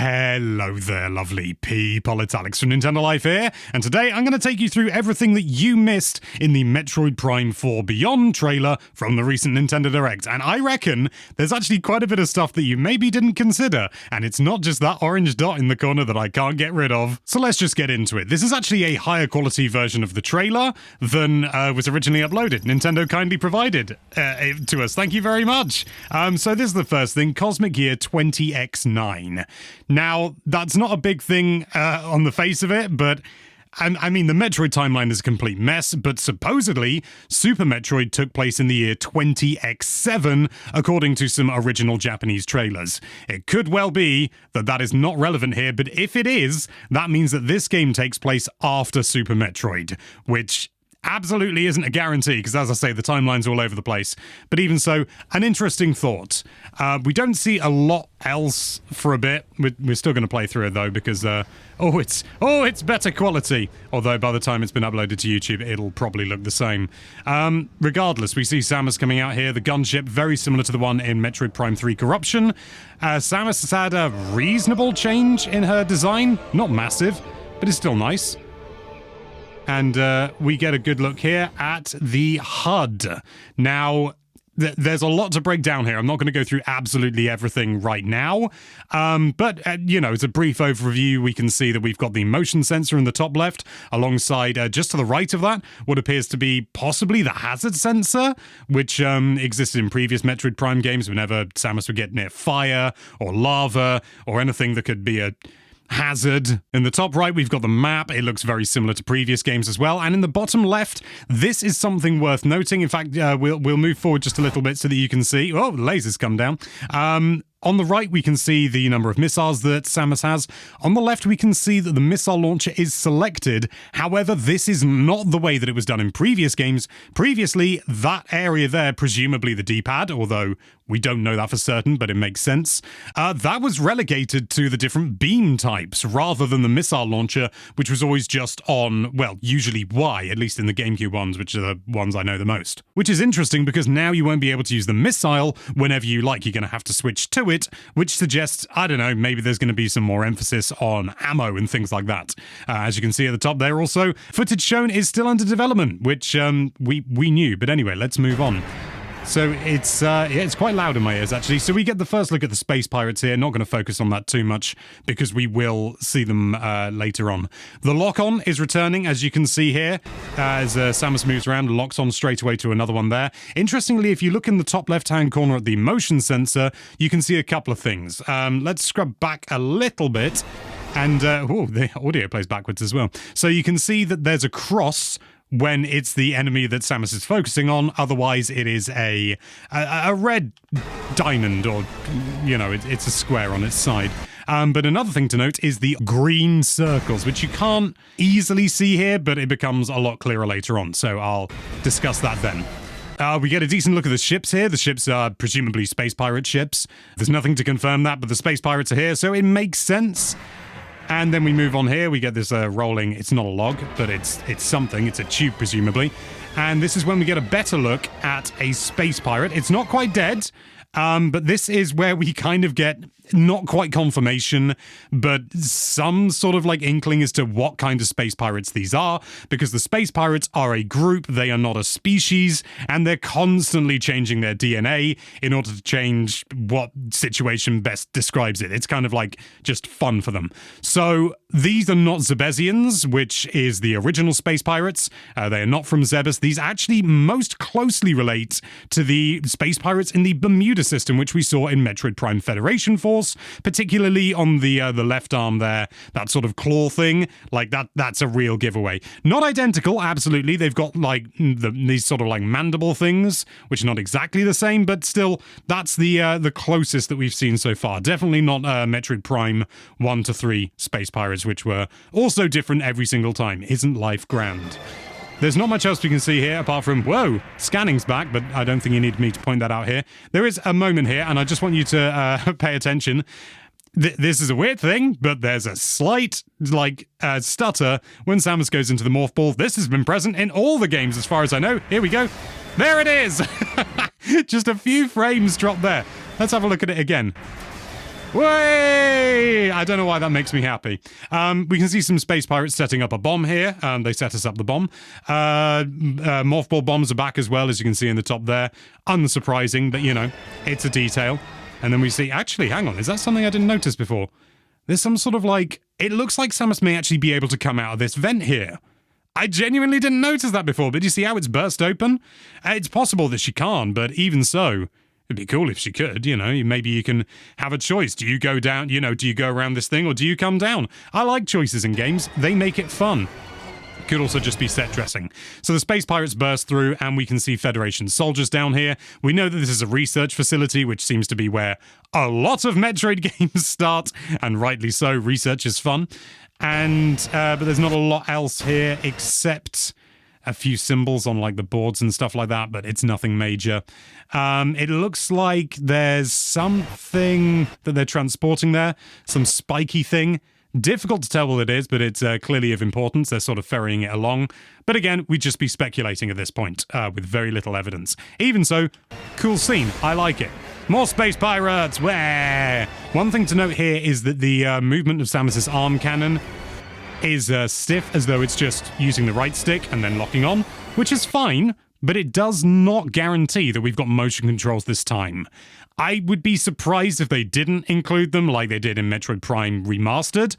Hello there, lovely people. It's Alex from Nintendo Life here, and today I'm going to take you through everything that you missed in the Metroid Prime 4 Beyond trailer from the recent Nintendo Direct. And I reckon there's actually quite a bit of stuff that you maybe didn't consider, and it's not just that orange dot in the corner that I can't get rid of. So let's just get into it. This is actually a higher quality version of the trailer than was originally uploaded. Nintendo kindly provided it to us. Thank you very much. So this is the first thing, Cosmic Gear 20X9. Now, that's not a big thing on the face of it, but I mean, the Metroid timeline is a complete mess, but supposedly, Super Metroid took place in the year 20X7, according to some original Japanese trailers. It could well be that that is not relevant here, but if it is, that means that this game takes place after Super Metroid, which absolutely isn't a guarantee, because as I say, the timeline's all over the place. But even so, an interesting thought. We don't see a lot else for a bit. We're still going to play through it, though, because, it's better quality. Although by the time it's been uploaded to YouTube, it'll probably look the same. Regardless, we see Samus coming out here. The gunship, very similar to the one in Metroid Prime 3 Corruption. Samus has had a reasonable change in her design. Not massive, but it's still nice. And we get a good look here at the HUD. Now, there's a lot to break down here. I'm not going to go through absolutely everything right now. But, as a brief overview, we can see that we've got the motion sensor in the top left, alongside, just to the right of that, what appears to be possibly the hazard sensor, which existed in previous Metroid Prime games whenever Samus would get near fire or lava or anything that could be a hazard. In the top right, we've got the map. It looks very similar to previous games as well. And in the bottom left, this is something worth noting. In fact, we'll move forward just a little bit so that you can see. Oh, the lasers come down. On the right, we can see the number of missiles that Samus has. On the left, we can see that the missile launcher is selected. However, this is not the way that it was done in previous games. Previously, that area there, presumably the D-pad, although we don't know that for certain, but it makes sense, that was relegated to the different beam types rather than the missile launcher, which was always just on, well, usually Y, at least in the GameCube ones, which are the ones I know the most. Which is interesting because now you won't be able to use the missile whenever you like. You're going to have to switch to it, which suggests, I don't know, maybe there's going to be some more emphasis on ammo and things like that. As you can see at the top there also, footage shown is still under development, which we knew. But anyway, let's move on. So it's quite loud in my ears, actually. So we get the first look at the space pirates here. Not going to focus on that too much because we will see them later on. The lock-on is returning, as you can see here. As Samus moves around, locks on straight away to another one there. Interestingly, if you look in the top left-hand corner at the motion sensor, you can see a couple of things. Let's scrub back a little bit. And, the audio plays backwards as well. So you can see that there's a cross when it's the enemy that Samus is focusing on. Otherwise, it is a red diamond, or, it's a square on its side. But another thing to note is the green circles, which you can't easily see here, but it becomes a lot clearer later on. So I'll discuss that then. We get a decent look at the ships here. The ships are presumably space pirate ships. There's nothing to confirm that, but the space pirates are here, so it makes sense. And then we move on here. We get this rolling, it's not a log, but it's something. It's a tube, presumably. And this is when we get a better look at a space pirate. It's not quite dead, but this is where we kind of get not quite confirmation, but some sort of inkling as to what kind of space pirates these are, because the space pirates are a group, they are not a species, and they're constantly changing their DNA in order to change what situation best describes it. It's kind of just fun for them. So these are not Zebesians, which is the original space pirates. They are not from Zebes. These actually most closely relate to the space pirates in the Bermuda system, which we saw in Metroid Prime Federation Force, particularly on the left arm there, that sort of claw thing, that's a real giveaway. Not identical, absolutely. They've got these sort of mandible things, which are not exactly the same, but still, that's the closest that we've seen so far. Definitely not Metroid Prime 1 to 3 space pirates, which were also different every single time. Isn't life grand? There's not much else we can see here apart from, whoa, scanning's back, but I don't think you need me to point that out here. There is a moment here, and I just want you to pay attention. This is a weird thing, but there's a slight, stutter when Samus goes into the morph ball. This has been present in all the games as far as I know. Here we go. There it is! Just a few frames dropped there. Let's have a look at it again. Way! I don't know why that makes me happy. We can see some space pirates setting up a bomb here. They set us up the bomb. Morphball bombs are back as well, as you can see in the top there. Unsurprising, but, you know, it's a detail. And then we see... Actually, hang on. Is that something I didn't notice before? There's some sort of, like... It looks like Samus may actually be able to come out of this vent here. I genuinely didn't notice that before, but you see how it's burst open? It's possible that she can't, but even so... It'd be cool if she could, you know, maybe you can have a choice. Do you go down, you know, do you go around this thing or do you come down? I like choices in games. They make it fun. It could also just be set dressing. So the space pirates burst through and we can see Federation soldiers down here. We know that this is a research facility, which seems to be where a lot of Metroid games start, and rightly so. Research is fun. And, but there's not a lot else here except... a few symbols on like the boards and stuff like that, but it's nothing major. It looks like there's something that they're transporting there, some spiky thing. Difficult to tell what it is, but it's clearly of importance. They're sort of ferrying it along. But again, we'd just be speculating at this point with very little evidence. Even so, cool scene. I like it. More space pirates! Where? One thing to note here is that the movement of Samus's arm cannon is stiff, as though it's just using the right stick and then locking on, which is fine, but it does not guarantee that we've got motion controls this time. I would be surprised if they didn't include them like they did in Metroid Prime Remastered,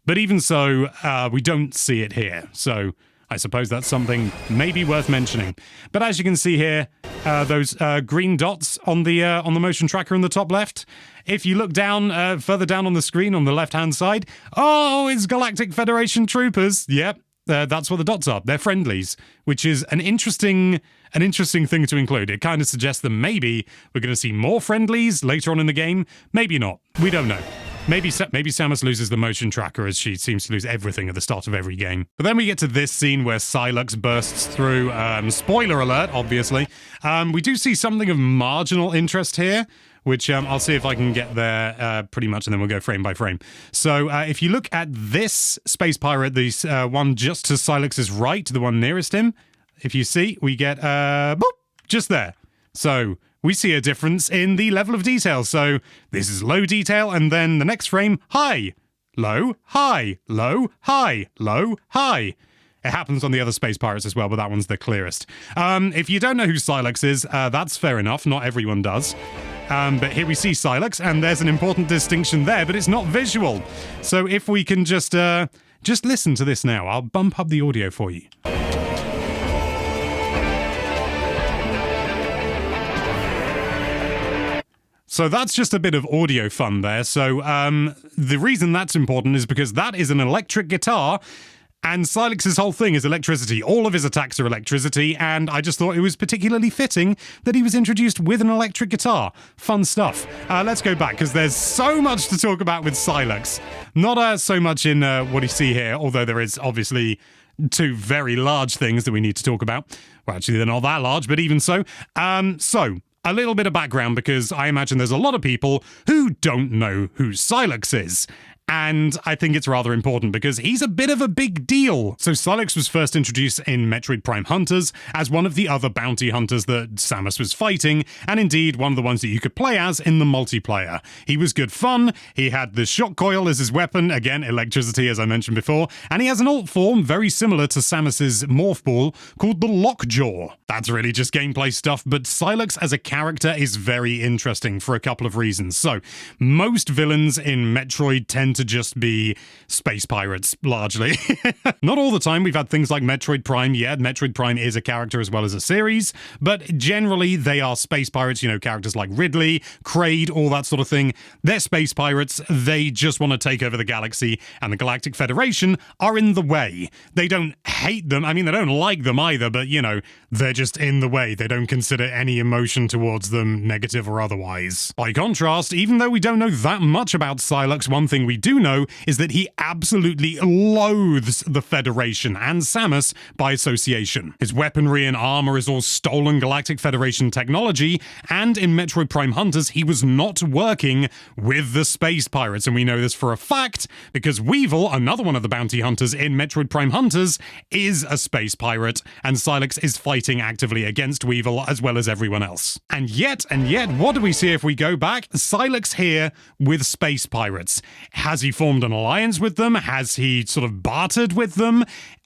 but even so, we don't see it here, so I suppose that's something maybe worth mentioning. But as you can see here, those green dots on the motion tracker in the top left, if you look down, further down on the screen on the left-hand side, oh, it's Galactic Federation troopers. Yep, that's what the dots are. They're friendlies, which is an interesting thing to include. It kind of suggests that maybe we're going to see more friendlies later on in the game. Maybe not. We don't know. Maybe Samus loses the motion tracker, as she seems to lose everything at the start of every game. But then we get to this scene where Sylux bursts through. Spoiler alert, obviously. We do see something of marginal interest here, which I'll see if I can get there pretty much, and then we'll go frame by frame. So if you look at this space pirate, the one just to Sylux's right, the one nearest him, if you see, we get, boop, just there. So... we see a difference in the level of detail. So this is low detail, and then the next frame, high, low, high, low, high, low, high. It happens on the other space pirates as well, but that one's the clearest. If you don't know who Sylux is, that's fair enough. Not everyone does. But here we see Sylux, and there's an important distinction there, but it's not visual. So if we can just listen to this now. I'll bump up the audio for you. So that's just a bit of audio fun there. So the reason that's important is because that is an electric guitar, and Sylux's whole thing is electricity. All of his attacks are electricity, and I just thought it was particularly fitting that he was introduced with an electric guitar. Fun stuff. Let's go back, because there's so much to talk about with Sylux. Not so much in what you see here, although there is obviously two very large things that we need to talk about. Well, actually, they're not that large, but even so. A little bit of background, because I imagine there's a lot of people who don't know who Sylux is. And I think it's rather important because he's a bit of a big deal. So Sylux was first introduced in Metroid Prime Hunters as one of the other bounty hunters that Samus was fighting, and indeed one of the ones that you could play as in the multiplayer. He was good fun, he had the shock coil as his weapon, again electricity as I mentioned before, and he has an alt form very similar to Samus's morph ball called the Lockjaw. That's really just gameplay stuff, but Sylux as a character is very interesting for a couple of reasons. So, most villains in Metroid tend to just be space pirates, largely. Not all the time. We've had things like Metroid Prime. Yeah, Metroid Prime is a character as well as a series, but generally they are space pirates, you know, characters like Ridley, Kraid, all that sort of thing. They're space pirates. They just want to take over the galaxy, and the Galactic Federation are in the way. They don't hate them. I mean, they don't like them either, but, you know, they're just in the way. They don't consider any emotion towards them, negative or otherwise. By contrast, even though we don't know that much about Sylux, one thing we do know is that he absolutely loathes the Federation and Samus by association. His weaponry and armor is all stolen Galactic Federation technology, and in Metroid Prime Hunters, he was not working with the space pirates, and we know this for a fact because Weevil, another one of the bounty hunters in Metroid Prime Hunters, is a space pirate, and Sylux is fighting actively against Weevil as well as everyone else. And yet, what do we see if we go back? Sylux here with space pirates has Has he formed an alliance with them? Has he sort of bartered with them?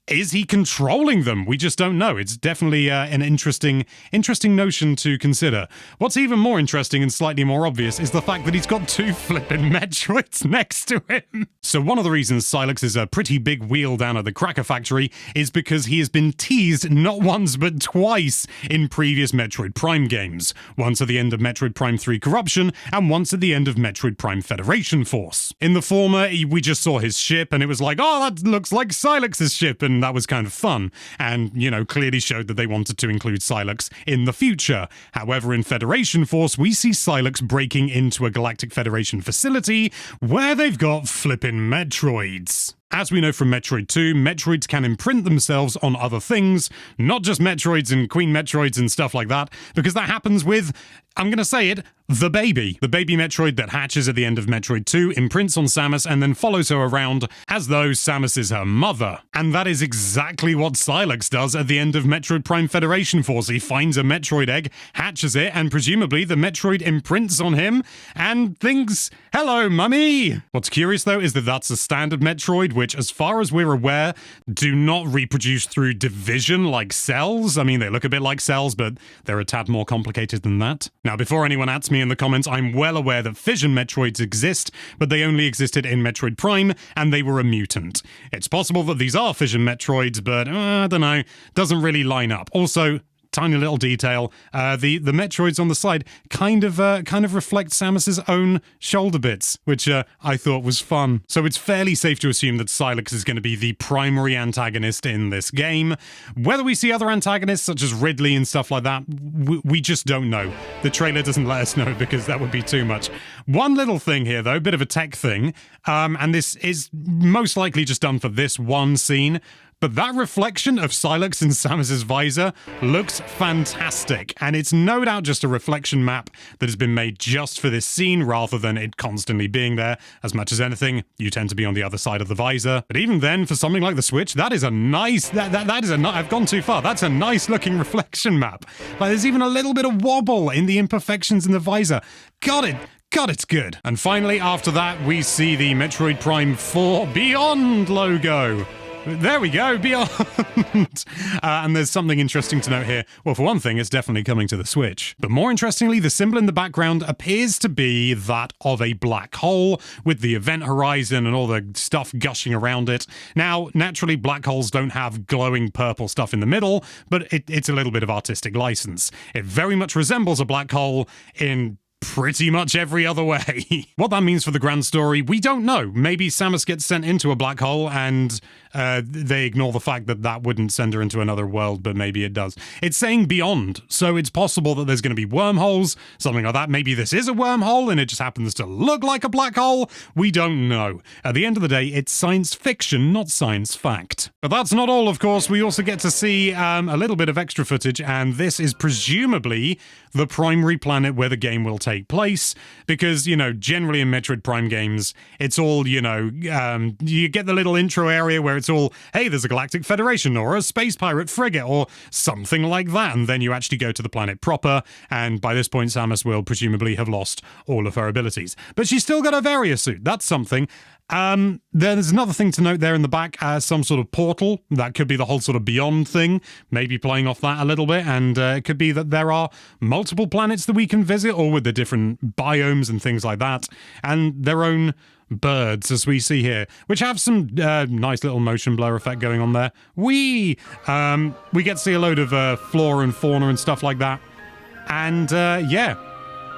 Is he controlling them? We just don't know. It's definitely an interesting notion to consider. What's even more interesting and slightly more obvious is the fact that he's got 2 flippin' Metroids next to him. So one of the reasons Silex is a pretty big wheel down at the Cracker Factory is because he has been teased not once but twice in previous Metroid Prime games. Once at the end of Metroid Prime 3 Corruption, and once at the end of Metroid Prime Federation Force. In the former, we just saw his ship and it was like, oh, that looks like Silex's ship, and that was kind of fun, and, you know, clearly showed that they wanted to include Silex in the future. However, in Federation Force, we see Silex breaking into a Galactic Federation facility where they've got flippin' Metroids. As we know from Metroid 2, Metroids can imprint themselves on other things, not just Metroids and Queen Metroids and stuff like that, because that happens with, I'm gonna say it, the baby. The baby Metroid that hatches at the end of Metroid 2 imprints on Samus and then follows her around as though Samus is her mother. And that is exactly what Silex does at the end of Metroid Prime Federation Force. He finds a Metroid egg, hatches it, and presumably the Metroid imprints on him and thinks, hello, mummy! What's curious though is that that's a standard Metroid, which, as far as we're aware, do not reproduce through division like cells. I mean, they look a bit like cells, but they're a tad more complicated than that. Now, before anyone at me in the comments, I'm well aware that fission Metroids exist, but they only existed in Metroid Prime, and they were a mutant. It's possible that these are fission Metroids, but I don't know, doesn't really line up. Also, tiny little detail, the Metroids on the side kind of reflect Samus's own shoulder bits, which I thought was fun. So it's fairly safe to assume that Silex is going to be the primary antagonist in this game. Whether we see other antagonists such as Ridley and stuff like that, we just don't know. The trailer doesn't let us know because that would be too much. One little thing here though, bit of a tech thing, and this is most likely just done for this one scene, but that reflection of Silex in Samus's visor looks fantastic, and it's no doubt just a reflection map that has been made just for this scene rather than it constantly being there. As much as anything, you tend to be on the other side of the visor. But even then, for something like the Switch, that is a nice, I've gone too far. That's a nice looking reflection map. Like, there's even a little bit of wobble in the imperfections in the visor. God, it's good. And finally, after that, we see the Metroid Prime 4 Beyond logo. There we go, Beyond! And there's something interesting to note here. Well, for one thing, it's definitely coming to the Switch. But more interestingly, the symbol in the background appears to be that of a black hole, with the event horizon and all the stuff gushing around it. Now, naturally, black holes don't have glowing purple stuff in the middle, but it's a little bit of artistic license. It very much resembles a black hole in pretty much every other way. What that means for the grand story, we don't know. Maybe Samus gets sent into a black hole and they ignore the fact that that wouldn't send her into another world, but maybe it does. It's saying beyond, so it's possible that there's going to be wormholes, something like that. Maybe this is a wormhole and it just happens to look like a black hole. We don't know. At the end of the day, it's science fiction, not science fact. But that's not all, of course. We also get to see a little bit of extra footage, and this is presumably the primary planet where the game will take place, because, you know, generally in Metroid Prime games, it's all, you know, you get the little intro area where it's all, hey, there's a Galactic Federation or a space pirate frigate or something like that, and then you actually go to the planet proper, and by this point Samus will presumably have lost all of her abilities. But she's still got a Varia suit, that's something. There's another thing to note there in the back, some sort of portal. That could be the whole sort of Beyond thing, maybe playing off that a little bit, and it could be that there are multiple planets that we can visit, all with the different biomes and things like that, and their own birds, as we see here, which have some nice little motion blur effect going on there. We get to see a load of flora and fauna and stuff like that, and yeah,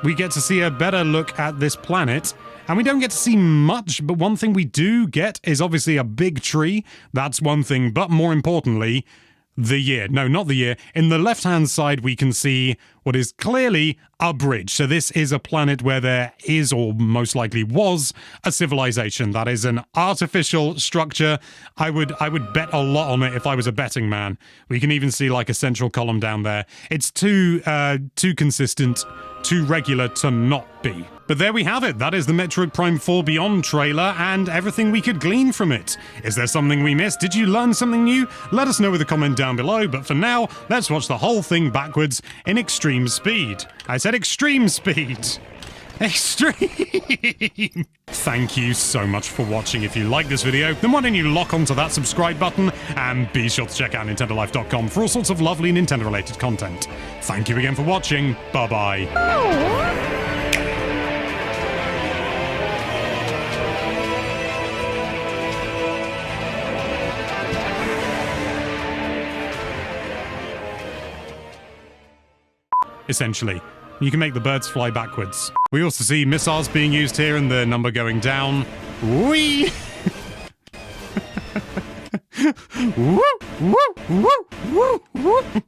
we get to see a better look at this planet. And we don't get to see much, but one thing we do get is obviously a big tree. That's one thing, but more importantly, the year. No, not the year. In the left-hand side, we can see what is clearly a bridge. So this is a planet where there is, or most likely was, a civilization. That is an artificial structure. I would bet a lot on it if I was a betting man. We can even see like a central column down there. It's too consistent, too regular to not be. But there we have it. That is the Metroid Prime 4 Beyond trailer and everything we could glean from it. Is there something we missed? Did you learn something new? Let us know with a comment down below, but for now, let's watch the whole thing backwards in extreme speed. I said extreme speed. Extreme! Thank you so much for watching. If you like this video, then why don't you lock onto that subscribe button and be sure to check out nintendolife.com for all sorts of lovely Nintendo-related content. Thank you again for watching. Bye-bye. Essentially, you can make the birds fly backwards. We also see missiles being used here and the number going down. Whee! Woo! Woo! Woo! Woo! Woo!